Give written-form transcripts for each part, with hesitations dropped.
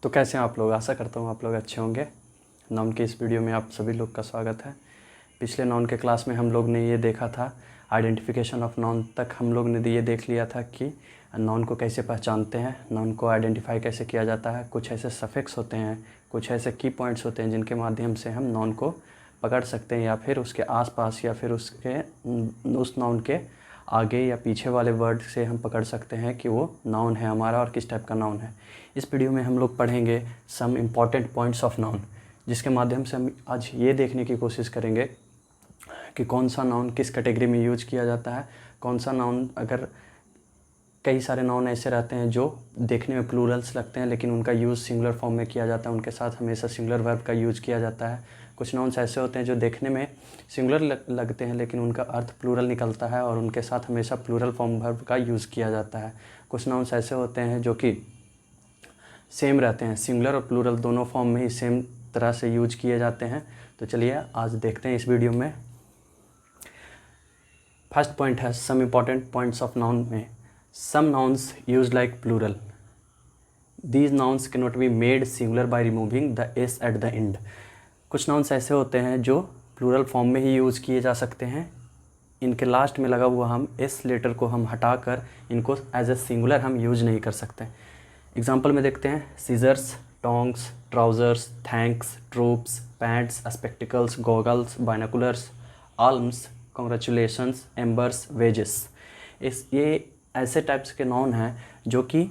तो कैसे हैं आप लोग। आशा करता हूँ आप लोग अच्छे होंगे। नाउन के इस वीडियो में आप सभी लोग का स्वागत है। पिछले नाउन के क्लास में हम लोग ने ये देखा था, आइडेंटिफिकेशन ऑफ नाउन तक हम लोग ने ये देख लिया था कि नाउन को कैसे पहचानते हैं, नाउन को आइडेंटिफाई कैसे किया जाता है। कुछ ऐसे सफिक्स होते हैं, कुछ ऐसे की पॉइंट्स होते हैं जिनके माध्यम से हम नाउन को पकड़ सकते हैं, या फिर उसके आसपास या फिर उस नाउन के आगे या पीछे वाले वर्ड से हम पकड़ सकते हैं कि वो नाउन है हमारा और किस टाइप का नाउन है। इस वीडियो में हम लोग पढ़ेंगे some important points of noun, जिसके माध्यम से हम आज ये देखने की कोशिश करेंगे कि कौन सा नाउन किस कैटेगरी में यूज किया जाता है। कौन सा नाउन, अगर कई सारे नाउन ऐसे रहते हैं जो देखने में प्लूरल्स लगते हैं लेकिन उनका यूज़ सिंगुलर फॉर्म में किया जाता है, उनके साथ हमेशा सिंगुलर वर्ब का यूज़ किया जाता है। कुछ नाउन्स ऐसे होते हैं जो देखने में सिंगुलर लगते हैं लेकिन उनका अर्थ प्लूरल निकलता है और उनके साथ हमेशा प्लूरल फॉर्म वर्ब का यूज़ किया जाता है। कुछ नाउन्स ऐसे होते हैं जो कि सेम रहते हैं, सिंगुलर और प्लूरल दोनों फॉर्म में ही सेम तरह से यूज किए जाते हैं। तो चलिए आज देखते हैं इस वीडियो में। फर्स्ट पॉइंट है some important points of noun में। Some nouns use like plural, these nouns can not be made singular by removing the S at the end. कुछ नाउन्स ऐसे होते हैं जो प्लूरल फॉर्म में ही यूज़ किए जा सकते हैं, इनके लास्ट में लगा हुआ हम एस लेटर को हम हटाकर इनको एज ए सिंगुलर हम यूज नहीं कर सकते। एग्जाम्पल में देखते हैं, scissors, tongs, trousers, thanks, troops, pants, spectacles, goggles, binoculars, alms, congratulations, embers, wages. ये ऐसे टाइप्स के नाउन हैं जो कि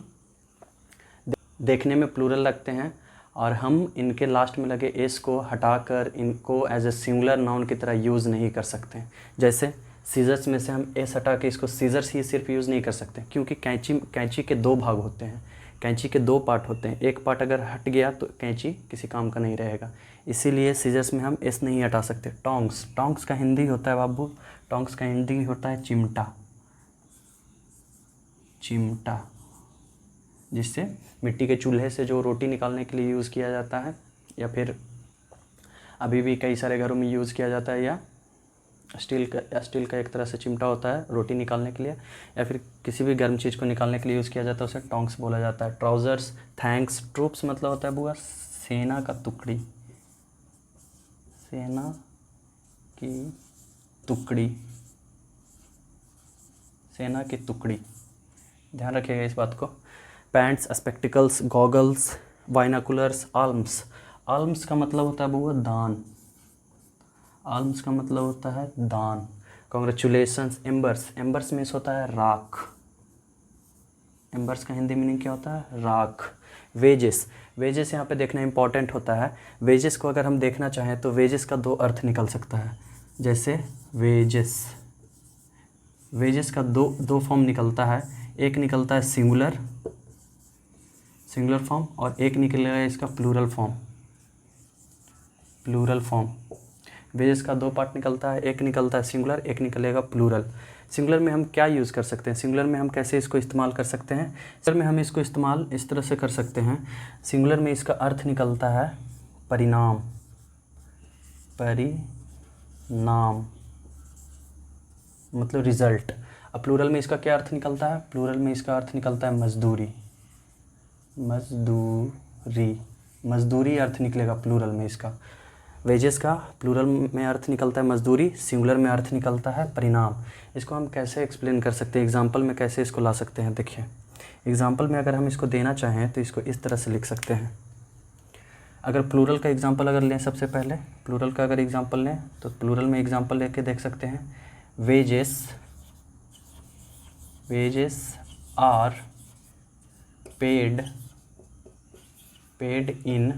देखने में प्लूरल लगते हैं और हम इनके लास्ट में लगे एस को हटाकर इनको एज ए सिंगुलर नाउन की तरह यूज़ नहीं कर सकते। जैसे सीजर्स में से हम एस हटा के इसको सीजर्स ही सिर्फ यूज़ नहीं कर सकते, क्योंकि कैंची के दो भाग होते हैं, कैंची के दो पार्ट होते हैं। एक पार्ट अगर हट गया तो कैंची किसी काम का नहीं रहेगा, इसीलिए सीजर्स में हम एस नहीं हटा सकते। टोंग्स, टोंग्स का हिंदी होता है बाबू, टोंग्स का हिंदी होता है चिमटा, चिमटा, जिससे मिट्टी के चूल्हे से जो रोटी निकालने के लिए यूज़ किया जाता है, या फिर अभी भी कई सारे घरों में यूज़ किया जाता है, या स्टील का एक तरह से चिमटा होता है रोटी निकालने के लिए, या फिर किसी भी गर्म चीज़ को निकालने के लिए यूज़ किया जाता है, उसे टोंग्स बोला जाता है। ट्राउज़र्स, थैंक्स, ट्रूप्स मतलब होता है बुआ सेना का टुकड़ी, सेना की टुकड़ी, सेना की टुकड़ी, ध्यान रखिएगा इस बात को। Pants, spectacles, goggles, binoculars, alms, alms का मतलब होता है बुआ दान, आल्म्स का मतलब होता है दान। कॉन्ग्रेचुलेशंस, एम्बर्स, एम्बर्स मीन्स होता है राख, एम्बर्स का हिंदी मीनिंग क्या होता है, राख। वेजेस, वेजेस यहाँ पे देखना इंपॉर्टेंट होता है। वेजेस को अगर हम देखना चाहें तो वेजेस का दो अर्थ निकल सकता है। जैसे वेजेस, वेजेस का दो फॉर्म निकलता है, एक निकलता है सिंगुलर फॉर्म और एक निकलेगा इसका plural form, plural form. Wages का दो पार्ट निकलता है, एक निकलता है सिंगुलर, एक निकलेगा प्लूरल। सिंगुलर में हम क्या यूज़ कर सकते हैं, सिंगुलर में हम कैसे इसको इस्तेमाल कर सकते हैं, सिंगुलर में हम इसको इस्तेमाल इस तरह से कर सकते हैं। सिंगुलर में इसका अर्थ निकलता है परिणाम, परिणाम मतलब रिजल्ट। अब प्लूरल में इसका क्या अर्थ निकलता है, प्लूरल में इसका अर्थ निकलता है मजदूरी, मजदूरी, मजदूरी अर्थ निकलेगा प्लूरल में इसका। वेजेस का प्लूरल में अर्थ निकलता है मजदूरी, सिंगुलर में अर्थ निकलता है परिणाम। इसको हम कैसे एक्सप्लेन कर सकते हैं, एग्जाम्पल में कैसे इसको ला सकते हैं। देखिए एग्जाम्पल में अगर हम इसको देना चाहें तो इसको इस तरह से लिख सकते हैं। अगर प्लूरल का एग्जाम्पल अगर लें, सबसे पहले प्लूरल का अगर एग्जाम्पल लें तो प्लूरल में एग्जाम्पल लेके देख सकते हैं। Wages, wages are paid, paid in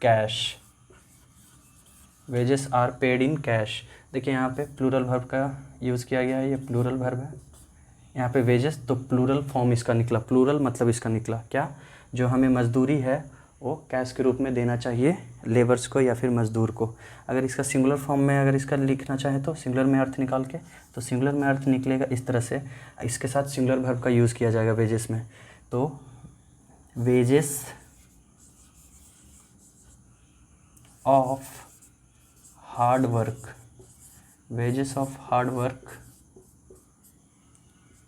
cash, wages are paid in cash. देखिए यहाँ पे प्लूरल वर्ब का यूज़ किया गया है, ये प्लूरल वर्ब है। यहाँ पे वेजेस तो प्लूरल फॉर्म इसका निकला, प्लूरल मतलब इसका निकला क्या, जो हमें मजदूरी है वो कैश के रूप में देना चाहिए लेबर्स को या फिर मजदूर को। अगर इसका सिंगुलर फॉर्म में अगर इसका लिखना चाहे तो सिंगुलर में अर्थ निकाल के, तो सिंगुलर में अर्थ निकलेगा इस तरह से, इसके साथ सिंगुलर वर्ब का यूज़ किया जाएगा वेजेस में। तो wages of hard work, wages of hard work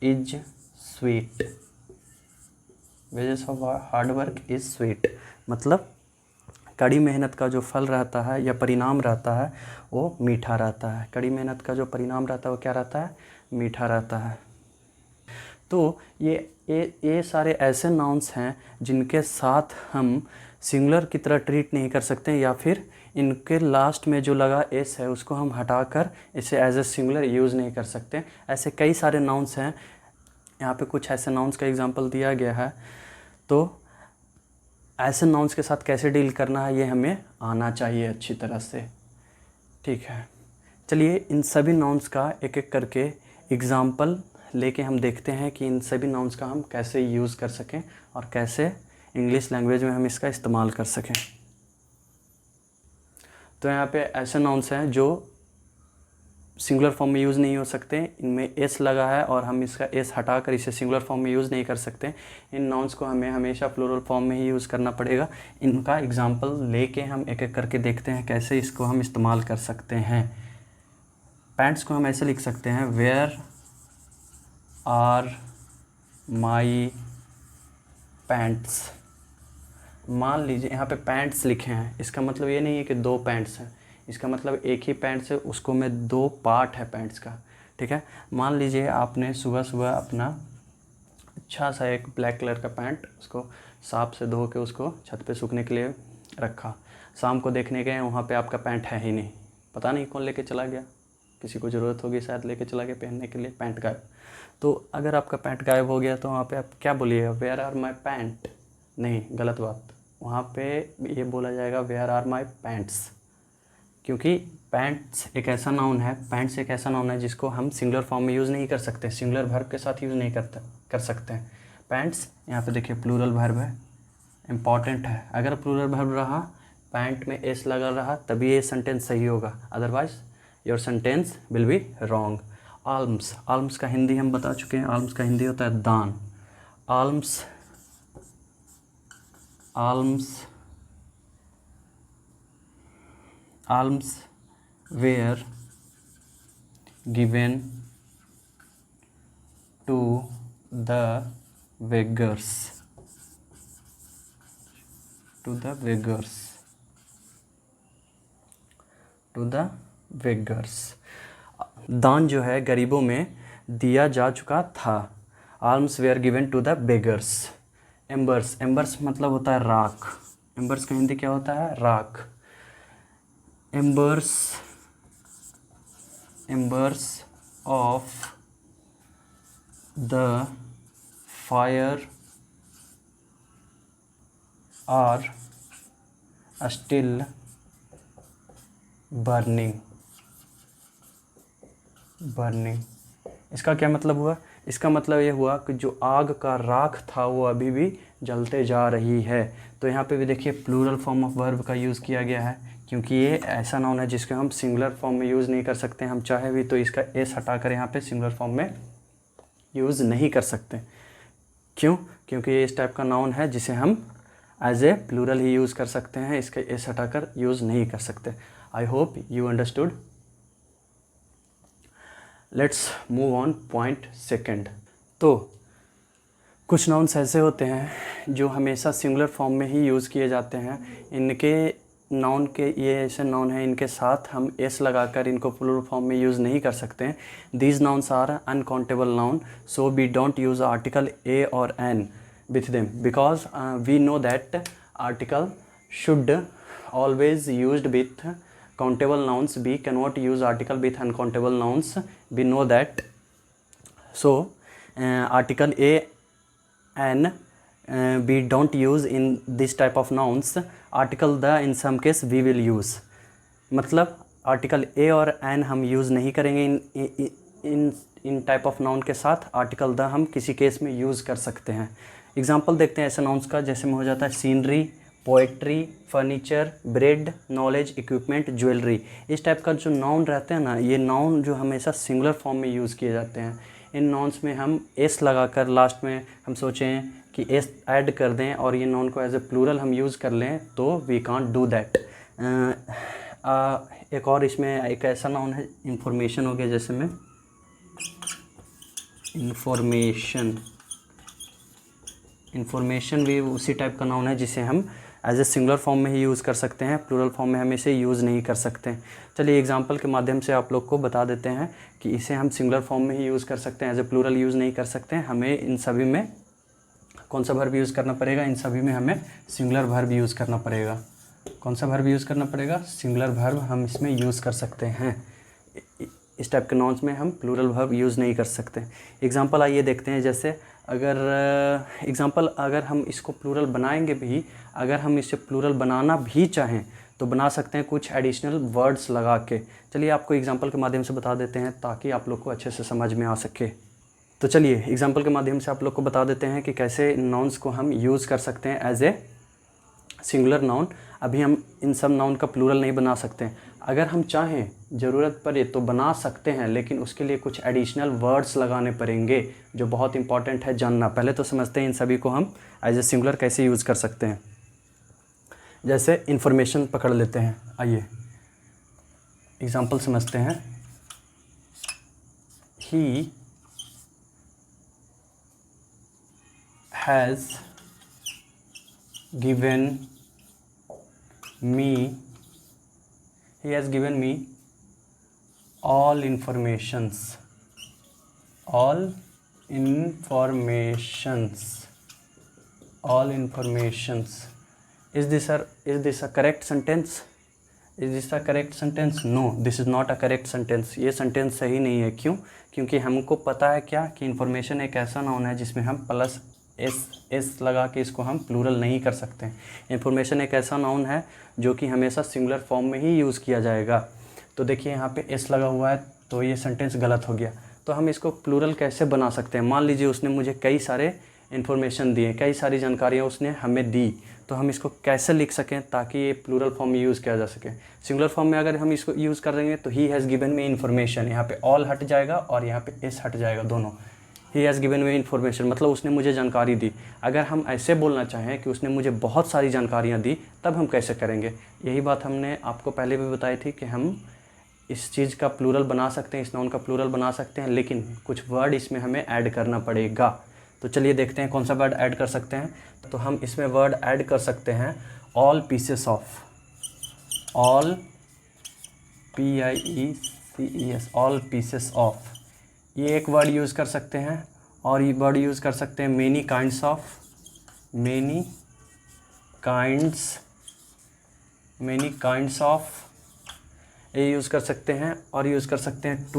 is sweet, wages of hard work is sweet, मतलब कड़ी मेहनत का जो फल रहता है या परिणाम रहता है वो मीठा रहता है। कड़ी मेहनत का जो परिणाम रहता है वो क्या रहता है? मीठा रहता है। तो ये सारे ऐसे नाउन्स हैं जिनके साथ हम सिंगुलर की तरह ट्रीट नहीं कर सकते, या फिर इनके लास्ट में जो लगा एस है उसको हम हटाकर इसे एज ए सिंगुलर यूज़ नहीं कर सकते। ऐसे कई सारे नाउन्स हैं, यहाँ पे कुछ ऐसे नाउन्स का एग्जांपल दिया गया है। तो ऐसे नाउन्स के साथ कैसे डील करना है ये हमें आना चाहिए अच्छी तरह से, ठीक है। चलिए इन सभी नाउन्स का एक एक करके एग्जांपल लेके हम देखते हैं कि इन सभी नाउन्स का हम कैसे यूज़ कर सकें और कैसे इंग्लिश लैंग्वेज में हम इसका इस्तेमाल कर सकें। तो यहाँ पे ऐसे नाउन्स हैं जो सिंगुलर फॉर्म में यूज़ नहीं हो सकते, इनमें एस लगा है और हम इसका एस हटाकर इसे सिंगुलर फॉर्म में यूज़ नहीं कर सकते। इन नाउन्स को हमें हमेशा प्लूरल फॉर्म में ही यूज़ करना पड़ेगा। इनका एग्जांपल लेके हम एक एक करके देखते हैं कैसे इसको हम इस्तेमाल कर सकते हैं। पैंट्स को हम ऐसे लिख सकते हैं, वेयर आर माई पैंट्स। मान लीजिए यहाँ पे पैंट्स लिखे हैं, इसका मतलब ये नहीं है कि दो पैंट्स हैं, इसका मतलब एक ही पैंट्स है, उसको में दो पार्ट है पैंट्स का, ठीक है। मान लीजिए आपने सुबह सुबह अपना अच्छा सा एक ब्लैक कलर का पैंट उसको साफ से धो के उसको छत पे सूखने के लिए रखा। शाम को देखने गए वहाँ पे आपका पैंट है ही नहीं, पता नहीं कौन लेके चला गया, किसी को ज़रूरत होगी शायद लेके चला गया पहनने के लिए, पैंट गायब। तो अगर आपका पैंट गायब हो गया तो वहाँ पे आप क्या बोलिएगा? Where are my pant? नहीं, गलत बात। वहाँ पे ये बोला जाएगा वेयर आर माई पैंट्स, क्योंकि पैंट्स एक ऐसा नाउन है, पैंट्स एक ऐसा नाउन है जिसको हम सिंगुलर फॉर्म में यूज़ नहीं कर सकते, सिंगुलर वर्ब के साथ यूज़ नहीं कर सकते हैं। पैंट्स यहाँ पे देखिए प्लूरल वर्ब है, इम्पॉर्टेंट है। अगर प्लूरल वर्ब रहा, पैंट में एस लगा रहा, तभी ये सेंटेंस सही होगा, otherwise your sentence will be wrong. Alms, alms का हिंदी हम बता चुके हैं, आल्म्स का हिंदी होता है दान। Alms, alms, alms were given to the beggars, to the beggars, to the beggars। दान जो है गरीबों में दिया जा चुका था। alms were given to the beggars। एम्बर्स, एम्बर्स मतलब होता है राख, एम्बर्स का हिंदी क्या होता है? राख। embers, embers of the fire are still burning, burning। इसका क्या मतलब हुआ? इसका मतलब ये हुआ कि जो आग का राख था वो अभी भी जलते जा रही है। तो यहाँ पे भी देखिए प्लूरल फॉर्म ऑफ वर्ब का यूज़ किया गया है, क्योंकि ये ऐसा नाउन है जिसको हम सिंगुलर फॉर्म में यूज़ नहीं कर सकते। हम चाहे भी तो इसका एस हटाकर यहाँ पे सिंगुलर फॉर्म में यूज़ नहीं कर सकते। क्यों? क्योंकि ये इस टाइप का नाउन है जिसे हम एज ए प्लूरल ही यूज़ कर सकते हैं, इसका एस हटाकर यूज़ नहीं कर सकते। I hope you understood. Let's move on point second. तो कुछ नाउन्स ऐसे होते हैं जो हमेशा सिंगुलर फॉर्म में ही यूज़ किए जाते हैं। इनके नाउन के ये ऐसे नाउन हैं, इनके साथ हम एस लगाकर इनको प्लूरल फॉर्म में यूज़ नहीं कर सकते हैं। These nouns are uncountable noun, so we don't use article a or an with them, because we know that article should always used with countable nouns. We cannot use article with uncountable nouns, we know that. So article a and we don't use in this type of nouns. article the in some case we will use, मतलब article a or N हम use नहीं करेंगे इन type of noun के साथ। Article the हम किसी case में use कर सकते हैं। एग्जांपल देखते हैं ऐसे नाउन्स का, जैसे में हो जाता है scenery, poetry, furniture, bread, knowledge, equipment, jewellery. इस टाइप का जो नाउन रहते हैं ना, ये नाउन जो हमेशा सिंगुलर फॉर्म में यूज़ किए जाते हैं। इन नाउन्स में हम एस लगाकर लास्ट में हम सोचें कि एस ऐड कर दें और ये नाउन को एज ए प्लूरल हम यूज़ कर लें, तो वी कांट डू दैट। एक और इसमें एक ऐसा नाउन है इंफॉर्मेशन हो गया, जैसे में इन्फॉर्मेशन भी उसी टाइप का नाउन है जिसे हम एज ए सिंगुलर फॉर्म में ही यूज़ कर सकते हैं, प्लूरल फॉर्म में हम इसे यूज़ नहीं कर सकते। चलिए एग्जांपल के माध्यम से आप लोग को बता देते हैं कि इसे हम सिंगुलर फॉर्म में ही यूज़ कर सकते हैं, एज ए प्लूरल यूज़ नहीं कर सकते हैं। हमें इन सभी में कौन सा वर्ब यूज़ करना पड़ेगा? इन सभी में हमें सिंगुलर वर्ब यूज़ करना पड़ेगा। कौन सा वर्ब यूज़ करना पड़ेगा? सिंगुलर वर्ब हम इसमें यूज़ कर सकते हैं। इस टाइप के नाउन्स में हम प्लूरल वर्ब यूज़ नहीं कर सकते। एग्जांपल आइए देखते हैं। जैसे अगर हम इसको प्लूरल बनाएंगे भी, अगर हम इसे प्लूरल बनाना भी चाहें तो बना सकते हैं कुछ एडिशनल वर्ड्स लगा के। चलिए आपको एग्जांपल के माध्यम से बता देते हैं ताकि आप लोग को अच्छे से समझ में आ सके। तो चलिए एग्जांपल के माध्यम से आप लोग को बता देते हैं कि कैसे नाउन्स को हम यूज़ कर सकते हैं एज ए सिंगुलर नाउन। अभी हम इन सब नाउन का प्लूरल नहीं बना सकते। अगर हम चाहें, ज़रूरत पड़े तो बना सकते हैं, लेकिन उसके लिए कुछ एडिशनल वर्ड्स लगाने पड़ेंगे जो बहुत इंपॉर्टेंट है जानना। पहले तो समझते हैं इन सभी को हम एज ए सिंगुलर कैसे यूज़ कर सकते हैं। जैसे इन्फॉर्मेशन पकड़ लेते हैं। आइए एग्जांपल समझते हैं। He has given me all informations is this a correct sentence? No, this is not a correct sentence. ये सेंटेंस सही नहीं है। क्यों? क्योंकि हमको पता है क्या कि इन्फॉर्मेशन एक ऐसा नाउन है जिसमें हम प्लस एस लगा के इसको हम प्लूरल नहीं कर सकते हैं। इन्फॉर्मेशन एक ऐसा नाउन है जो कि हमेशा सिंगुलर फॉर्म में ही यूज़ किया जाएगा। तो देखिए यहाँ पे एस लगा हुआ है तो ये सेंटेंस गलत हो गया। तो हम इसको प्लूरल कैसे बना सकते हैं? मान लीजिए उसने मुझे कई सारे इन्फॉर्मेशन दिए, कई सारी जानकारियाँ उसने हमें दी, तो हम इसको कैसे लिख सकें ताकि ये प्लूरल फॉर्म में यूज़ किया जा सके। सिंगुलर फॉर्म में अगर हम इसको यूज़ कर देंगे तो he has given me information, यहाँ पे ऑल हट जाएगा और यहाँ पे एस हट जाएगा दोनों। He has given me information मतलब उसने मुझे जानकारी दी। अगर हम ऐसे बोलना चाहें कि उसने मुझे बहुत सारी जानकारियाँ दी, तब हम कैसे करेंगे? यही बात हमने आपको पहले भी बताई थी कि हम इस चीज़ का प्लूरल बना सकते हैं, इस नाउन का प्लूरल बना सकते हैं, लेकिन कुछ वर्ड इसमें हमें ऐड करना पड़ेगा। तो चलिए देखते हैं कौन सा वर्ड ऐड कर सकते हैं। तो हम इसमें वर्ड ऐड कर सकते हैं all pieces of, all PIECES, all pieces of. ये एक वर्ड यूज़ कर सकते हैं। और ये वर्ड यूज़ कर सकते हैं many kinds of, many kinds of ये यूज़ कर सकते हैं। और यूज़ कर सकते हैं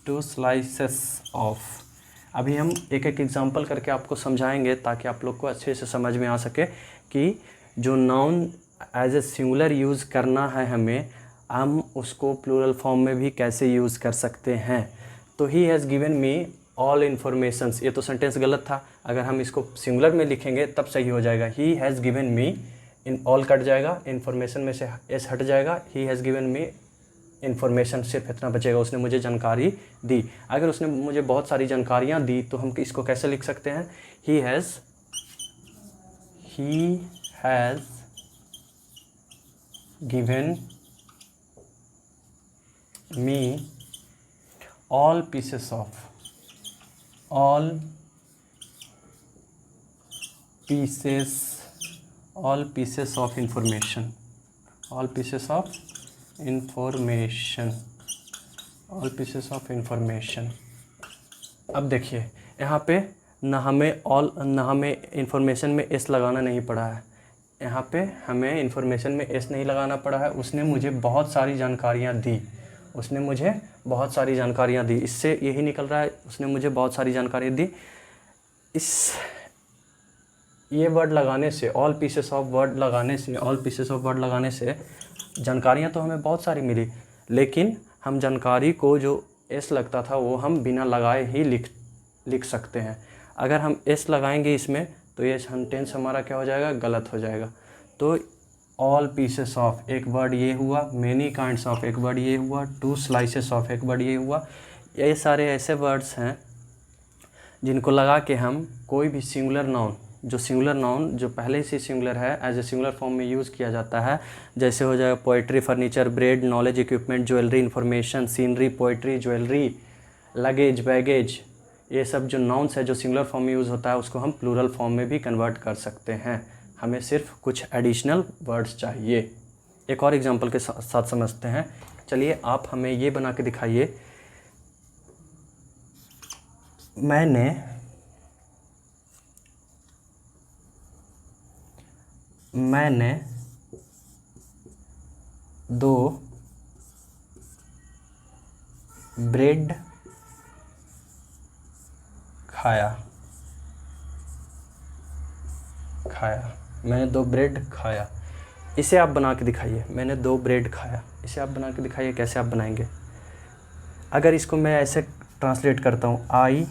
टू स्लाइसेस ऑफ। अभी हम एक एक एग्जांपल करके आपको समझाएंगे ताकि आप लोग को अच्छे से समझ में आ सके कि जो noun as a singular use करना है हमें, हम उसको प्लूरल फॉर्म में भी कैसे यूज़ कर सकते हैं। तो he has given me all informations, ये तो सेंटेंस गलत था। अगर हम इसको सिंगुलर में लिखेंगे तब सही हो जाएगा। He has given me, in all cut जाएगा, इन्फॉर्मेशन में से एस हट जाएगा। He has given me information, सिर्फ इतना बचेगा, उसने मुझे जानकारी दी। अगर उसने मुझे बहुत सारी जानकारियाँ दी तो हम इसको कैसे लिख सकते हैं? He has given me all pieces of information, अब देखिए यहाँ पे ना हमें इन्फॉर्मेशन में एस लगाना नहीं पड़ा है। यहाँ पे हमें इन्फॉर्मेशन में एस नहीं लगाना पड़ा है। उसने मुझे बहुत सारी जानकारियाँ दी, इससे यही निकल रहा है उसने मुझे बहुत सारी जानकारियाँ दी। ये वर्ड लगाने से, ऑल पीसेस ऑफ वर्ड लगाने से जानकारियाँ तो हमें बहुत सारी मिली, लेकिन हम जानकारी को जो एस लगता था वो हम बिना लगाए ही लिख सकते हैं। अगर हम एस लगाएंगे इसमें तो ये सेंटेंस हमारा क्या हो जाएगा? गलत हो जाएगा। तो ऑल पीसेस ऑफ एक वर्ड ये हुआ, मेनी काइंड्स ऑफ एक वर्ड ये हुआ, टू स्लाइसेस ऑफ एक वर्ड ये हुआ। ये सारे ऐसे वर्ड्स हैं जिनको लगा के हम कोई भी सिंगुलर नाउन जो पहले से सिंगुलर है एज ए सिंगुलर फॉर्म में यूज़ किया जाता है। जैसे हो जाएगा poetry, furniture, bread, knowledge, equipment, jewellery, information, scenery, poetry, jewellery, luggage, baggage, ये सब जो नाउन्स है जो सिंगुलर फॉर्म में यूज़ होता है उसको हम प्लूरल फॉर्म में भी कन्वर्ट कर सकते हैं। हमें सिर्फ कुछ एडिशनल वर्ड्स चाहिए। एक और एग्जांपल के साथ समझते हैं। चलिए आप हमें ये बना के दिखाइए, मैंने 2 ब्रेड खाया। मैंने 2 ब्रेड खाया। इसे आप बना के दिखाइए, मैंने 2 ब्रेड खाया। इसे आप बना के दिखाइए, कैसे आप बनाएंगे? अगर इसको मैं ऐसे ट्रांसलेट करता हूँ, I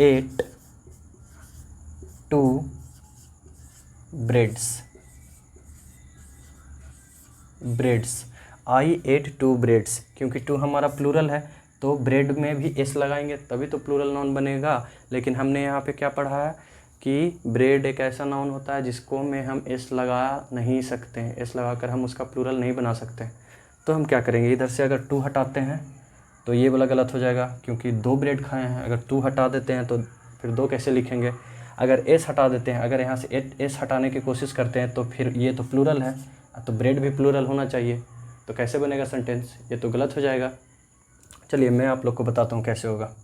ate 2 breads. I ate 2 breads, क्योंकि 2 हमारा प्लूरल है तो ब्रेड में भी एस लगाएंगे तभी तो प्लूरल नाउन बनेगा। लेकिन हमने यहाँ पे क्या पढ़ा है कि ब्रेड एक ऐसा नाउन होता है जिसको में हम एस लगा नहीं सकते हैं, एस लगाकर हम उसका प्लूरल नहीं बना सकते। तो हम क्या करेंगे, इधर से अगर 2 हटाते हैं तो ये वाला गलत हो जाएगा, क्योंकि 2 ब्रेड खाए हैं। अगर 2 हटा देते हैं तो फिर 2 कैसे लिखेंगे? अगर एस हटा देते हैं, अगर यहाँ से एस हटाने की कोशिश करते हैं तो फिर ये तो प्लूरल है, तो ब्रेड भी प्लूरल होना चाहिए, तो कैसे बनेगा सेंटेंस? ये तो गलत हो जाएगा। चलिए मैं आप लोग को बताता हूँ कैसे होगा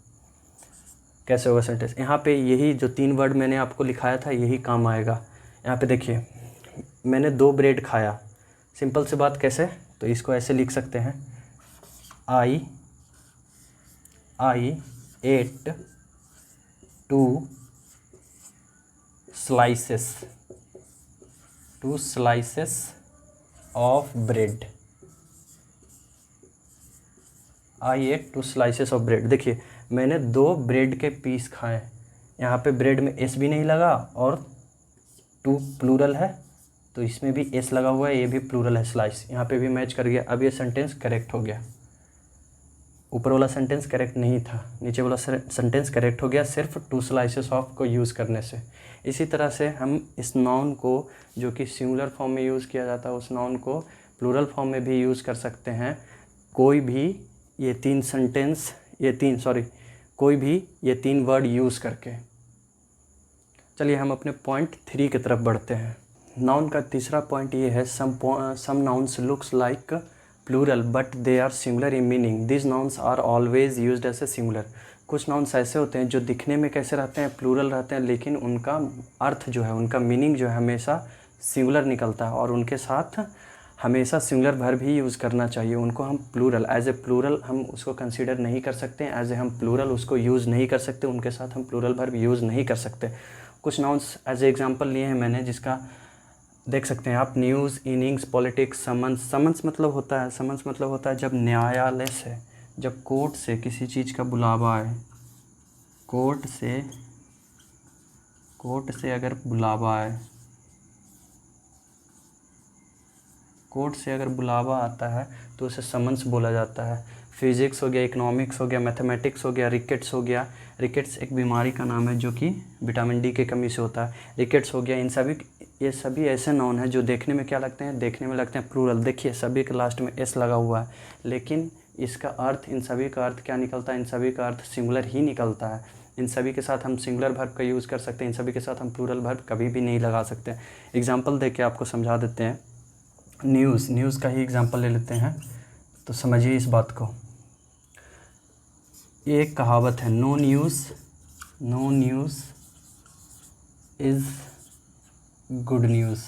सेंटेंस। यहाँ पे यही जो 3 वर्ड मैंने आपको लिखाया था यही काम आएगा। यहाँ पे देखिए, मैंने 2 ब्रेड खाया। सिंपल सी बात, कैसे? तो इसको ऐसे लिख सकते हैं, I ate 2 slices of bread। I ate 2 slices of bread। देखिए मैंने 2 ब्रेड के पीस खाए। यहाँ पे ब्रेड में एस भी नहीं लगा और 2 प्लूरल है तो इसमें भी एस लगा हुआ है, ये भी प्लूरल है, स्लाइस। यहाँ पे भी मैच कर गया। अब ये सेंटेंस करेक्ट हो गया। ऊपर वाला सेंटेंस करेक्ट नहीं था, नीचे वाला सेंटेंस करेक्ट हो गया सिर्फ 2 स्लाइसेस ऑफ को यूज़ करने से। इसी तरह से हम इस नाउन को जो कि सिंगुलर फॉर्म में यूज़ किया जाता है उस नाउन को प्लूरल फॉर्म में भी यूज़ कर सकते हैं। कोई भी ये 3 वर्ड यूज़ करके। चलिए हम अपने पॉइंट 3 की तरफ बढ़ते हैं। नाउन का तीसरा पॉइंट ये है, some nouns looks like plural but they are singular in meaning. This nouns are always used as a singular. कुछ नाउन्स ऐसे होते हैं जो दिखने में कैसे रहते हैं, प्लूरल रहते हैं, लेकिन उनका अर्थ जो है, उनका मीनिंग जो है हमेशा सिंगुलर निकलता है और उनके साथ हमेशा सिंगुलर वर्ब ही यूज़ करना चाहिए। उनको हम प्लूरल एज ए प्लूरल हम उसको कंसीडर नहीं कर सकते, एज ए हम प्लूरल उसको यूज़ नहीं कर सकते, उनके साथ हम प्लूरल वर्ब यूज़ नहीं कर सकते। कुछ नाउन्स एज ए एग्जांपल लिए हैं मैंने, जिसका देख सकते हैं आप, न्यूज़, इनिंग्स, पॉलिटिक्स, समन्स मतलब होता है जब न्यायालय से, जब कोर्ट से किसी चीज़ का बुलावा आए, कोर्ट से अगर बुलावा आता है तो उसे समन्स बोला जाता है। फिज़िक्स हो गया, इकोनॉमिक्स हो गया, मैथमेटिक्स हो गया, रिकेट्स हो गया। रिकेट्स एक बीमारी का नाम है जो कि विटामिन डी की कमी से होता है। रिकेट्स हो गया। ये सभी ऐसे नाउन हैं जो देखने में क्या लगते हैं, देखने में लगते हैं प्लूरल। देखिए सभी के लास्ट में एस लगा हुआ है, लेकिन इसका अर्थ, इन सभी का अर्थ क्या निकलता है? इन सभी का अर्थ सिंगुलर ही निकलता है। इन सभी के साथ हम सिंगुलर वर्ब का यूज़ कर सकते हैं, इन सभी के साथ हम प्लूरल वर्ब कभी भी नहीं लगा सकते। एग्जाम्पल दे के आपको समझा देते हैं। न्यूज़ का ही एग्जाम्पल ले लेते हैं तो समझिए इस बात को। ये एक कहावत है, no news is good news.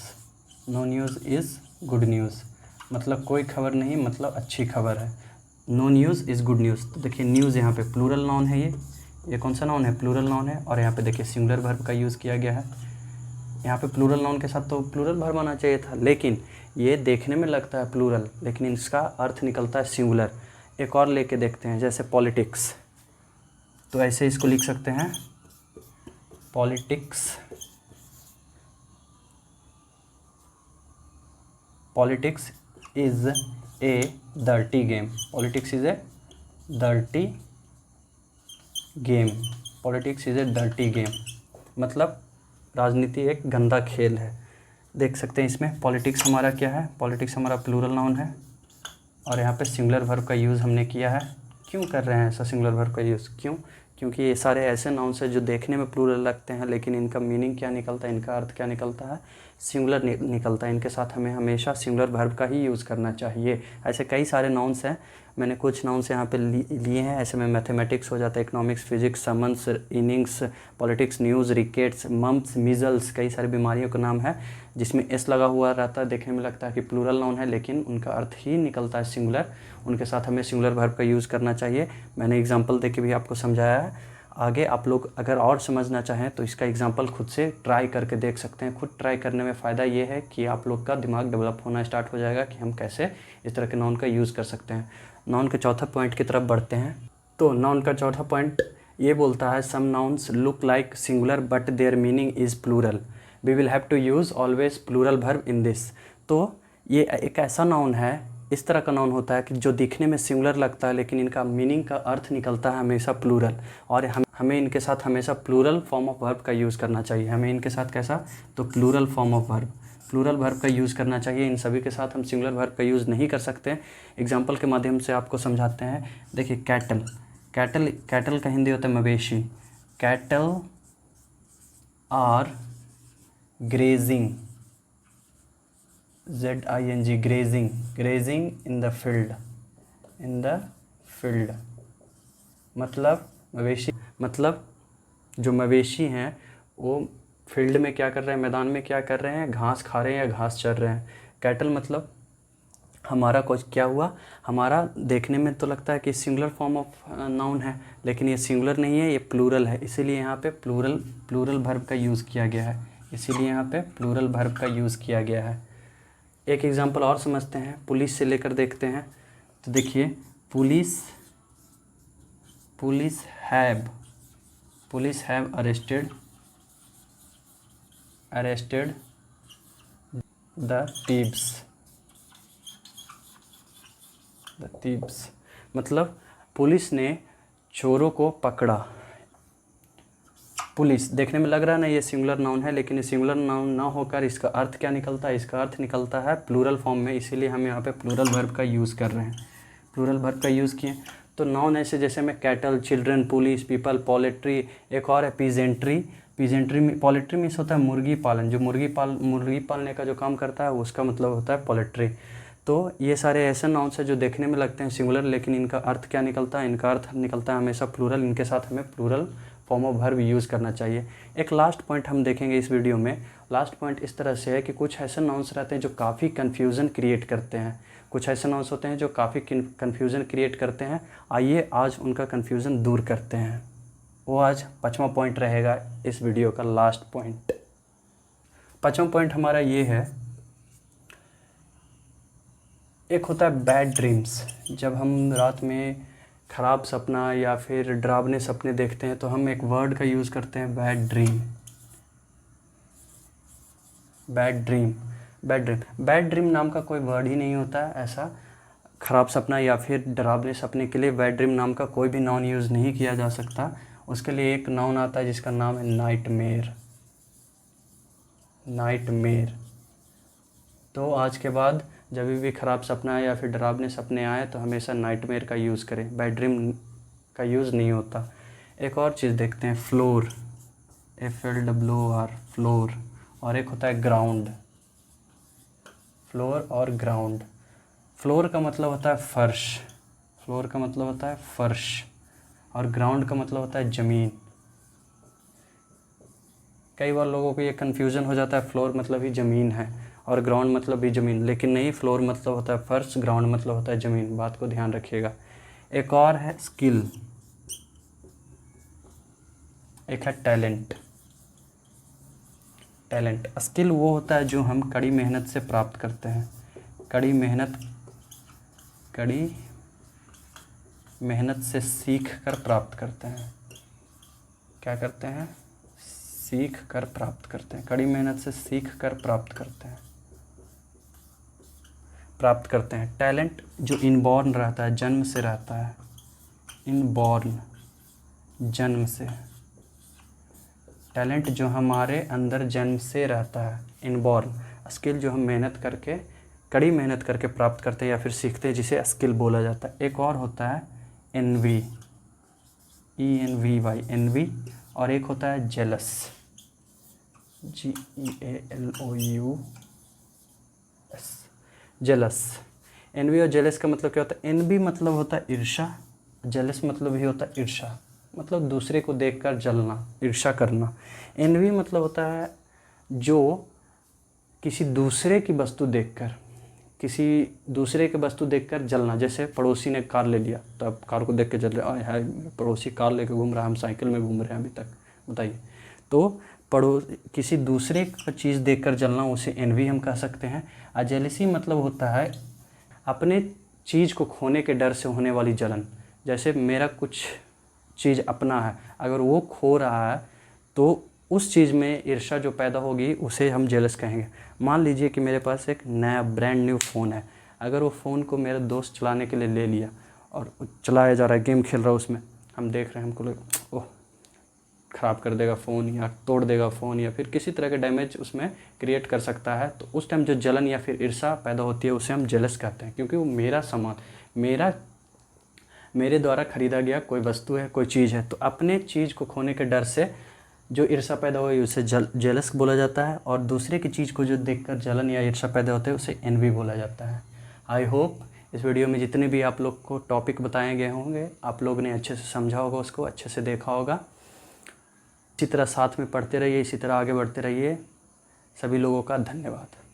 No news is good news मतलब कोई खबर नहीं, मतलब अच्छी खबर है। No news is good news. तो देखिए न्यूज़ यहाँ पे प्लूरल नाउन है, ये कौन सा नाउन है? प्लूरल नाउन है। और यहाँ पे देखिए सिंगुलर वर्ब का यूज़ किया गया है। यहाँ पे प्लूरल नाउन के साथ तो प्लूरल वर्ब आना चाहिए था, लेकिन ये देखने में लगता है प्लूरल, लेकिन इसका अर्थ निकलता है सिंगुलर। एक और लेके देखते हैं, जैसे पॉलिटिक्स, तो ऐसे इसको लिख सकते हैं, politics is a dirty game. Politics is a dirty game मतलब राजनीति एक गंदा खेल है। देख सकते हैं इसमें पॉलिटिक्स हमारा क्या है? पॉलिटिक्स हमारा प्लूरल नाउन है और यहाँ पे सिंगुलर वर्ब का यूज़ हमने किया है क्यों कर रहे हैं ऐसा सिंगुलर वर्ब का यूज़? क्यों? क्योंकि ये सारे ऐसे नाउन्स हैं जो देखने में प्लूरल लगते हैं, लेकिन इनका मीनिंग क्या निकलता है, इनका अर्थ क्या निकलता है, सिंगुलर निकलता है। इनके साथ हमें हमेशा सिंगुलर वर्ब का ही यूज़ करना चाहिए। ऐसे कई सारे नाउन्स हैं, मैंने कुछ नाउन्स यहाँ पे लिए हैं। ऐसे में मैथमेटिक्स हो जाता है, economics, physics, summons, innings, politics, news, rickets, mumps, measles, कई सारी बीमारियों का नाम है जिसमें एस लगा हुआ रहता है। देखने में लगता है कि प्लूरल नाउन है, लेकिन उनका अर्थ ही निकलता है सिंगुलर। उनके साथ हमें सिंगुलर वर्ब का यूज़ करना चाहिए। मैंने एग्जाम्पल देके भी आपको समझाया है। आगे आप लोग अगर और समझना चाहें तो इसका एग्जाम्पल खुद से ट्राई करके देख सकते हैं। खुद ट्राई करने में फ़ायदा ये है कि आप लोग का दिमाग डेवलप होना स्टार्ट हो जाएगा कि हम कैसे इस तरह के नाउन का यूज़ कर सकते हैं। नाउन के चौथा पॉइंट की तरफ बढ़ते हैं। तो नाउन का चौथा पॉइंट ये बोलता है, some nouns look like singular but their meaning is plural, we will have to use always plural verb in this. तो ये एक ऐसा नाउन है, इस तरह का नाउन होता है कि जो दिखने में सिंगुलर लगता है, लेकिन इनका मीनिंग का अर्थ निकलता है हमेशा प्लूरल। और हमें इनके साथ हमेशा प्लूरल फॉर्म ऑफ वर्ब का यूज़ करना चाहिए। हमें इनके साथ कैसा? तो plural form of verb, plural verb का यूज़ करना चाहिए। इन सभी के साथ हम सिंगुलर वर्ब का यूज़ नहीं कर सकते। एग्जाम्पल के माध्यम से आपको समझाते हैं। देखिए, कैटल, कैटल कैटल का हिंदी होता है मवेशी। Cattle are grazing, ZING, grazing, grazing in the field, in the field मतलब मवेशी, मतलब जो मवेशी हैं वो फील्ड में क्या कर रहे हैं, मैदान में क्या कर रहे हैं, घास खा रहे हैं या घास चर रहे हैं। कैटल मतलब हमारा कुछ क्या हुआ, हमारा देखने में तो लगता है कि सिंगुलर फॉर्म ऑफ नाउन है, लेकिन ये सिंगुलर नहीं है, ये प्लूरल है। इसीलिए यहाँ पे प्लूरल वर्ब का यूज़ किया गया है। इसीलिए यहाँ पे प्लूरल वर्ब का यूज़ किया गया है। एक एग्जांपल और समझते हैं, पुलिस से लेकर देखते हैं। तो देखिए, police have arrested the thieves, मतलब पुलिस ने चोरों को पकड़ा। पुलिस देखने में लग रहा है ना ये सिंगुलर नाउन है, लेकिन ये सिंगुलर नाउन ना होकर इसका अर्थ क्या निकलता है, इसका अर्थ निकलता है प्लूरल फॉर्म में। इसीलिए हम यहाँ पे प्लूरल वर्ब का यूज़ कर रहे हैं। प्लूरल वर्ब का यूज़ किए तो नाउन ऐसे जैसे में cattle, children, police, people, poultry, एक और है पीजेंट्री। में पोल्ट्री मीन्स होता है मुर्गी पालन, जो मुर्गी पालने का जो काम करता है उसका मतलब होता है पोल्ट्री। तो ये सारे ऐसे नाउन्स हैं जो देखने में लगते हैं सिंगुलर, लेकिन इनका अर्थ क्या निकलता है, इनका अर्थ निकलता है हमेशा प्लूरल। इनके साथ हमें plural form of verb use करना चाहिए। एक लास्ट पॉइंट हम देखेंगे इस वीडियो में। लास्ट पॉइंट इस तरह से है कि कुछ ऐसे नाउन्स रहते हैं जो काफ़ी कन्फ्यूज़न क्रिएट करते हैं। कुछ ऐसे नाउन्स होते हैं जो काफ़ी कन्फ्यूज़न क्रिएट करते हैं। आइए आज उनका कन्फ्यूज़न दूर करते हैं। वो आज 5वां पॉइंट रहेगा इस वीडियो का लास्ट पॉइंट। 5वां पॉइंट हमारा ये है, एक होता है बैड ड्रीम्स। जब हम रात में ख़राब सपना या फिर डरावने सपने देखते हैं तो हम एक वर्ड का यूज़ करते हैं, बैड ड्रीम। बैड ड्रीम नाम का कोई वर्ड ही नहीं होता है ऐसा। ख़राब सपना या फिर डरावने सपने के लिए बैड ड्रीम नाम का कोई भी नाउन यूज़ नहीं किया जा सकता। उसके लिए एक नाउन आता है जिसका नाम है नाइटमेयर। तो आज के बाद जब भी ख़राब सपना या फिर डरावने सपने आए तो हमेशा नाइटमेयर का यूज़ करें, बैड ड्रीम का यूज़ नहीं होता। एक और चीज़ देखते हैं, फ्लोर, FLOOR, फ्लोर। और एक होता है ग्राउंड, फ्लोर और ग्राउंड। फ्लोर का मतलब होता है फर्श, और ग्राउंड का मतलब होता है ज़मीन। कई बार लोगों को ये कन्फ्यूज़न हो जाता है, फ्लोर मतलब ही ज़मीन है और ग्राउंड मतलब भी ज़मीन, लेकिन नहीं, फ्लोर मतलब होता है फर्श, ग्राउंड मतलब होता है ज़मीन। बात को ध्यान रखिएगा। एक और है स्किल, एक है टैलेंट। स्किल वो होता है जो हम कड़ी मेहनत से प्राप्त करते हैं। कड़ी मेहनत से सीख कर प्राप्त करते हैं। क्या करते हैं? सीख कर प्राप्त करते हैं। कड़ी मेहनत से सीख कर प्राप्त करते हैं। टैलेंट जो इनबॉर्न रहता है, जन्म से रहता है, इनबॉर्न, जन्म से। टैलेंट जो हमारे अंदर जन्म से रहता है, इनबॉर्न। स्किल जो हम कड़ी मेहनत करके प्राप्त करते हैं या फिर सीखते हैं, जिसे स्किल बोला जाता है। एक और होता है एनवी, ENVY, एनवी। और एक होता है जेलस, GEALOUS, जेलस। एनवी और जेलस का मतलब क्या होता है? एनवी मतलब होता है ईर्ष्या, जेलस मतलब ही होता है ईर्ष्या, मतलब दूसरे को देखकर जलना, ईर्ष्या करना। एनवी मतलब होता है जो किसी दूसरे की वस्तु देखकर, किसी दूसरे की वस्तु देखकर जलना। जैसे पड़ोसी ने कार ले लिया तो अब कार को देख के जल रहे, आय हाय पड़ोसी कार लेके घूम रहा है, हम साइकिल में घूम रहे हैं अभी तक, बताइए। तो किसी दूसरे का चीज़ देखकर जलना, उसे एनवी हम कह सकते हैं। और जेलसी मतलब होता है अपने चीज़ को खोने के डर से होने वाली जलन। जैसे मेरा कुछ चीज़ अपना है, अगर वो खो रहा है तो उस चीज़ में ईर्ष्या जो पैदा होगी उसे हम जेलस कहेंगे। मान लीजिए कि मेरे पास एक नया ब्रांड न्यू फ़ोन है, अगर वो फ़ोन को मेरा दोस्त चलाने के लिए ले लिया और चलाया जा रहा है, गेम खेल रहा है उसमें, हम देख रहे हैं, हमको लगे ओह ख़राब कर देगा फ़ोन या तोड़ देगा फ़ोन या फिर किसी तरह के डैमेज उसमें क्रिएट कर सकता है, तो उस टाइम जो जलन या फिर ईर्ष्या पैदा होती है उसे हम जेलस कहते हैं। क्योंकि वो मेरा सामान, मेरे द्वारा ख़रीदा गया कोई वस्तु है, कोई चीज़ है, तो अपने चीज़ को खोने के डर से जो ईर्ष्या पैदा हुई उसे जेलस बोला जाता है। और दूसरे की चीज़ को जो देखकर जलन या ईर्ष्या पैदा होता है उसे एनवी बोला जाता है। आई होप इस वीडियो में जितने भी आप लोग को टॉपिक बताए गए होंगे आप लोग ने अच्छे से समझा होगा, उसको अच्छे से देखा होगा। इसी तरह साथ में पढ़ते रहिए, इसी तरह आगे बढ़ते रहिए। सभी लोगों का धन्यवाद।